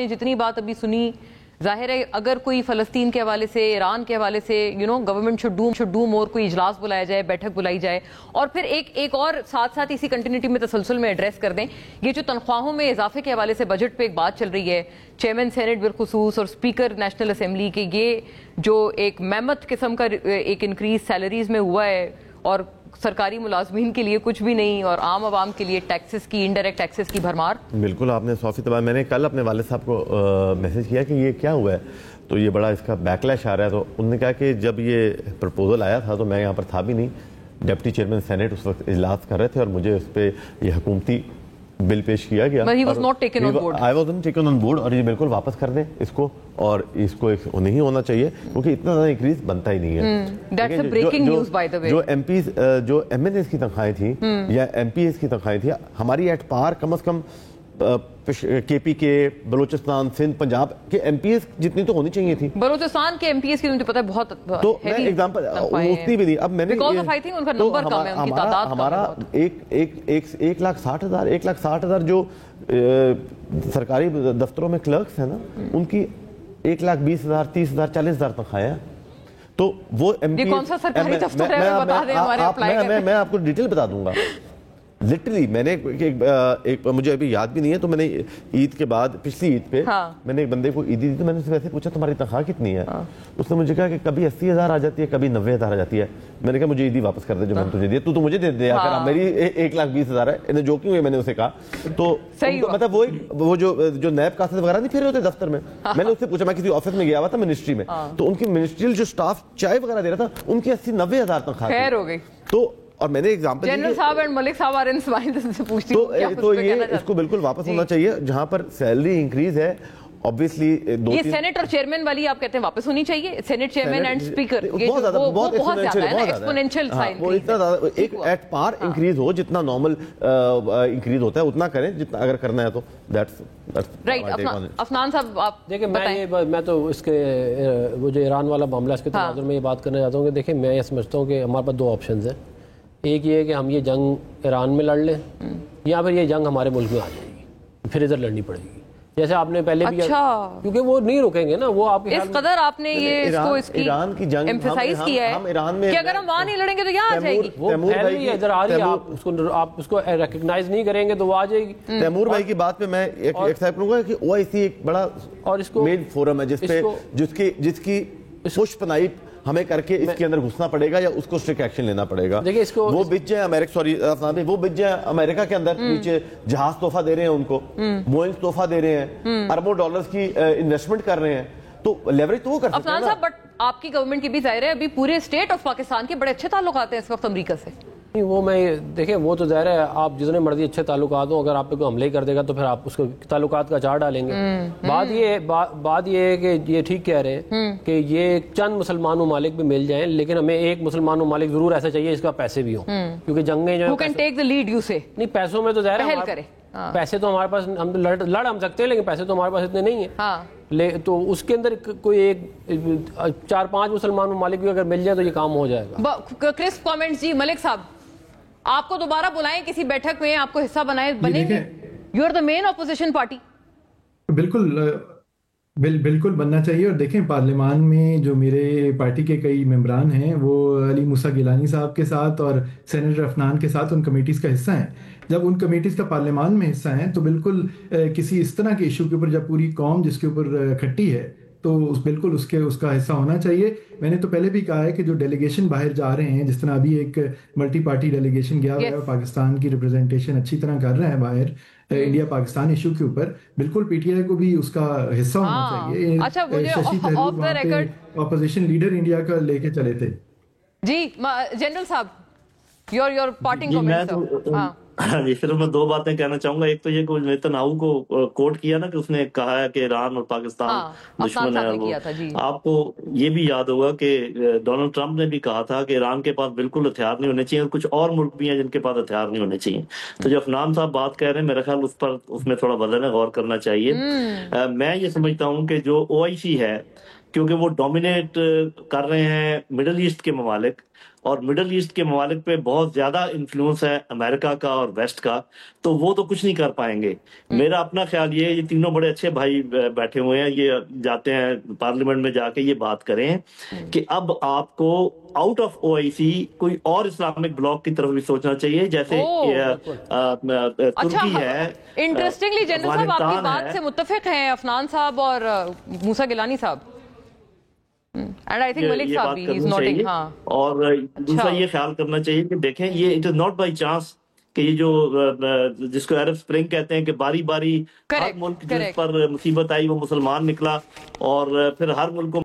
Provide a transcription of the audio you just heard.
جتنی بات ابھی سنی، ظاہر ہے اگر کوئی فلسطین کے حوالے سے، ایران کے حوالے سے گورنمنٹ شوڈ ڈو مور، کوئی اجلاس بلایا جائے، بیٹھک بلائی جائے، اور پھر ایک اور ساتھ ساتھ اسی کنٹینیوٹی میں تسلسل میں ایڈریس کر دیں یہ جو تنخواہوں میں اضافے کے حوالے سے بجٹ پہ ایک بات چل رہی ہے، چیئرمین سینٹ بالخصوص اور اسپیکر نیشنل اسمبلی کے، یہ جو ایک میمت قسم کا ایک انکریز سیلریز میں ہوا ہے اور سرکاری ملازمین کے لیے کچھ بھی نہیں اور عام عوام کے لیے ٹیکسز کی، انڈائریکٹ ٹیکسز کی بھرمار۔ بالکل آپ نے صافی طبع، میں نے کل اپنے والد صاحب کو میسج کیا کہ یہ کیا ہوا ہے، تو یہ بڑا اس کا بیک لیش آ رہا ہے، تو انہوں نے کہا کہ جب یہ پرپوزل آیا تھا تو میں یہاں پر تھا بھی نہیں، ڈپٹی چیئرمین سینٹ اس وقت اجلاس کر رہے تھے اور مجھے اس پہ یہ حکومتی بل پیش کیا گیا، But he was not taken on board. I wasn't taken on board، اور یہ بالکل واپس کر دیں اس کو، اور اس کو نہیں ہونا چاہیے کیونکہ اتنا زیادہ انکریز بنتا ہی نہیں ہے۔ That's a breaking news by the way۔ جو ایم پیز، جو ایم این ایز کی تنخواہیں تھیں یا ایم پی ایز کی تنخواہیں تھیں، ہماری ایٹ پار کم از کم کے پی کے، بلوچستان، سندھ، پنجاب کے ایم پی ایس جتنی تو ہونی چاہیے تھی۔ بلوچستان کے ایم پی ایس کی مجھے پتہ ہے بہت، تو میں ایگزامپل اتنی بھی نہیں، اب میں نے ان کا نمبر کم ہے، ان کی تعداد کم ہے۔ ہمارا 1,60,000 جو سرکاری دفتروں میں کلرکس ہیں نا، ان کی 1,20,000 30,000 40,000 تنخواہیں ہیں، تو وہ ایم پی، کون سا سرکاری دفتر ہے بتا دیں ہمارے اپلائی کریں۔ میں آپ کو ڈیٹیل بتا دوں گا، لٹرلی میں نے ایک مجھے ابھی یاد بھی نہیں ہے، تو میں نے عید کے بعد، پچھلی عید پہ میں نے ایک بندے کو عیدی دی تو میں نے اس سے ویسے پوچھا تمہاری تنخواہ کتنی ہے، اس نے مجھے کہا کہ کبھی 80,000 آ جاتی ہے، کبھی 90,000 آ جاتی ہے۔ میں نے کہا مجھے عیدی واپس کر دے جو میں نے تجھے دیا، تو مجھے دے دے، اگر میری 1,20,000 ہے، انہیں جوکنگ ہوئی میں نے اسے کہا، تو مطلب وہ جو نیب کاسے وغیرہ نہیں پھیرے ہوتے دفتر میں، میں نے اس سے پوچھا، میں کسی آفس میں گیا ہوا تھا منسٹری میں، تو ان کی منسٹریل جو سٹاف چائے وغیرہ دے رہا تھا ان کی 80,000-90,000 تنخواہ خیر ہو گئی۔ تو اور میں نے ایگزامپل جنرل صاحب اینڈ ملک صاحب آر ان اسمائل سے پوچھتی ہوں تو یہ اس کو بالکل واپس ہونا چاہیے، جہاں پر سیلری انکریز ہے obviously یہ سینٹ اور چیئرمین والی آپ کہتے ہیں واپس ہونی چاہیے، سینٹ چیئرمین اینڈ اسپیکر، بہت زیادہ ہے نا، ایکسپونینشیل سائن، وہ اتنا زیادہ ایک ایٹ پار انکریز ہو، جتنا نارمل انکریز ہوتا ہے اتنا کریں جتنا اگر کرنا ہے تو دیٹس رائٹ۔ افنان صاحب آپ دیکھیں، میں تو اس کے وہ جو ایران والا معاملہ اس کے تناظر میں یہ بات کرنا چاہتا ہوں کہ دیکھیں میں یہ سمجھتا ہوں کہ ہمارے پاس دو آپشنز ہیں، ایک یہ ہے کہ ہم یہ جنگ ایران میں لڑ لیں یا پھر یہ جنگ ہمارے ملک میں آ جائے گی، پھر ادھر لڑنی پڑے گی، جیسے آپ نے پہلے بھی، کیونکہ وہ نہیں رکیں گے نا، وہ آپ کے اس قدر آپ نے یہ اس کو اس کی ایمفیسائز کیا ہے کہ اگر ہم وہاں نہیں لڑیں گے تو یہاں آ جائے گی، وہ پہلے ہی ادھر آ رہی ہے، آپ اس کو ریکگنائز نہیں کریں گے تو وہ آ جائے گی۔ تیمور بھائی کی بات پہ میں ایکسیپٹ کروں گا کہ او آئی سی ایک بڑا مین فورم ہے جس کی پش پنائی ہمیں کر کے اس کے اندر گھسنا پڑے گا یا اس کو اسٹرکٹ ایکشن لینا پڑے گا۔ وہ بچ جائیں امریکہ کے اندر نیچے جہاز تحفہ دے رہے ہیں ان کو، بوئنگ تحفہ دے رہے ہیں، اربوں ڈالرز کی انویسٹمنٹ کر رہے ہیں، تو لیوریج تو وہ کر سکتے ہیں نا۔ بٹ آپ کی گورنمنٹ کی بھی ظاہر ہے ابھی پورے اسٹیٹ آف پاکستان کے بڑے اچھے تعلقات ہیں اس وقت امریکہ سے۔ نہیں وہ میں دیکھیں، وہ تو ظاہر ہے آپ جتنے مرضی اچھے تعلقات ہوں، اگر آپ پہ کوئی حملے ہی کر دے گا تو پھر آپ اس کو تعلقات کا اچار ڈالیں گے۔ بات یہ ہے کہ یہ ٹھیک کہہ رہے ہیں کہ یہ چند مسلمان ممالک بھی مل جائیں، لیکن ہمیں ایک مسلمان ممالک ضرور ایسا چاہیے اس کا پیسے بھی ہوں، کیونکہ جنگیں جو نہیں، پیسوں میں تو ظاہر ہے پیسے تو ہمارے پاس، ہم لڑ ہم سکتے ہیں لیکن پیسے تو ہمارے پاس اتنے نہیں ہیں، تو اس کے اندر کوئی ایک 4-5 مسلمان ممالک بھی اگر مل جائے تو یہ کام ہو جائے گا۔ کرسپ کامنٹس جی، ملک صاحب آپ کو دوبارہ بلائیں کسی بیٹھک میں، آپ کو حصہ بنیں گے؟ You are the main opposition party. بالکل بننا چاہیے، اور دیکھیں پارلیمان میں جو میرے پارٹی کے کئی ممبران ہیں وہ علی موسیٰ گیلانی صاحب کے ساتھ اور سینیٹر افنان کے ساتھ ان کمیٹیز کا حصہ ہیں۔ جب ان کمیٹیز کا پارلیمان میں حصہ ہیں تو بالکل کسی اس طرح کے ایشو کے اوپر جب پوری قوم جس کے اوپر کھٹی ہے تو بالکل اس کا حصہ ہونا چاہیے۔ میں نے تو پہلے بھی کہا ہے کہ جو ڈیلیگیشن باہر جا رہے ہیں، جس طرح ابھی ایک ملٹی پارٹی ڈیلیگیشن گیا ہوا ہے، پاکستان کی ریپرزنٹیشن اچھی طرح کر رہے ہیں باہر انڈیا پاکستان ایشو کے اوپر، بالکل پی ٹی آئی کو بھی اس کا حصہ ہونا چاہیے۔ ششی تھرور وہاں پہ اپوزیشن لیڈر انڈیا کا لے کے چلے تھے۔ جی جنرل صاحب یور پارٹنگ کمنٹس۔ جی صرف میں دو باتیں کہنا چاہوں گا، ایک تو یہ کہ نیتنیاہو کو کوٹ کیا نا کہ اس نے کہا ہے کہ ایران اور پاکستان دشمن ہے۔ آپ کو یہ بھی یاد ہوگا کہ ڈونلڈ ٹرمپ نے بھی کہا تھا کہ ایران کے پاس بالکل ہتھیار نہیں ہونے چاہیے، اور کچھ اور ملک بھی ہیں جن کے پاس ہتھیار نہیں ہونے چاہیے۔ تو جو افنان صاحب بات کہہ رہے ہیں میرا خیال اس میں تھوڑا وزن ہے، غور کرنا چاہیے۔ میں یہ سمجھتا ہوں کہ جو او آئی سی ہے کیونکہ وہ ڈومینیٹ کر رہے ہیں مڈل ایسٹ کے ممالک، اور مڈل ایسٹ کے ممالک پہ بہت زیادہ انفلوئنس ہے امریکہ کا اور ویسٹ کا، تو وہ تو کچھ نہیں کر پائیں گے۔ میرا اپنا خیال یہ تینوں بڑے اچھے بھائی بیٹھے ہوئے ہیں، یہ جاتے ہیں پارلیمنٹ میں جا کے یہ بات کریں کہ اب آپ کو آؤٹ آف OIC کوئی اور اسلامک بلاک کی طرف بھی سوچنا چاہیے، جیسے ترکی ہے۔ انٹرسٹنگلی جنرل صاحب آپ کی بات سے متفق ہیں عفنان صاحب اور موسیٰ گیلانی صاحب، اینڈ آئی تھنک ملک صاحب بھی از نوٹنگ۔ ہاں، اور دوسرا یہ خیال کرنا چاہیے کہ دیکھیں یہ it is not by chance کہ یہ جو جس کو عرب سپرنگ کہتے ہیں کہ باری باری ہر ملک جس پر مصیبت آئی وہ مسلمان نکلا، اور پھر ہر ملک کو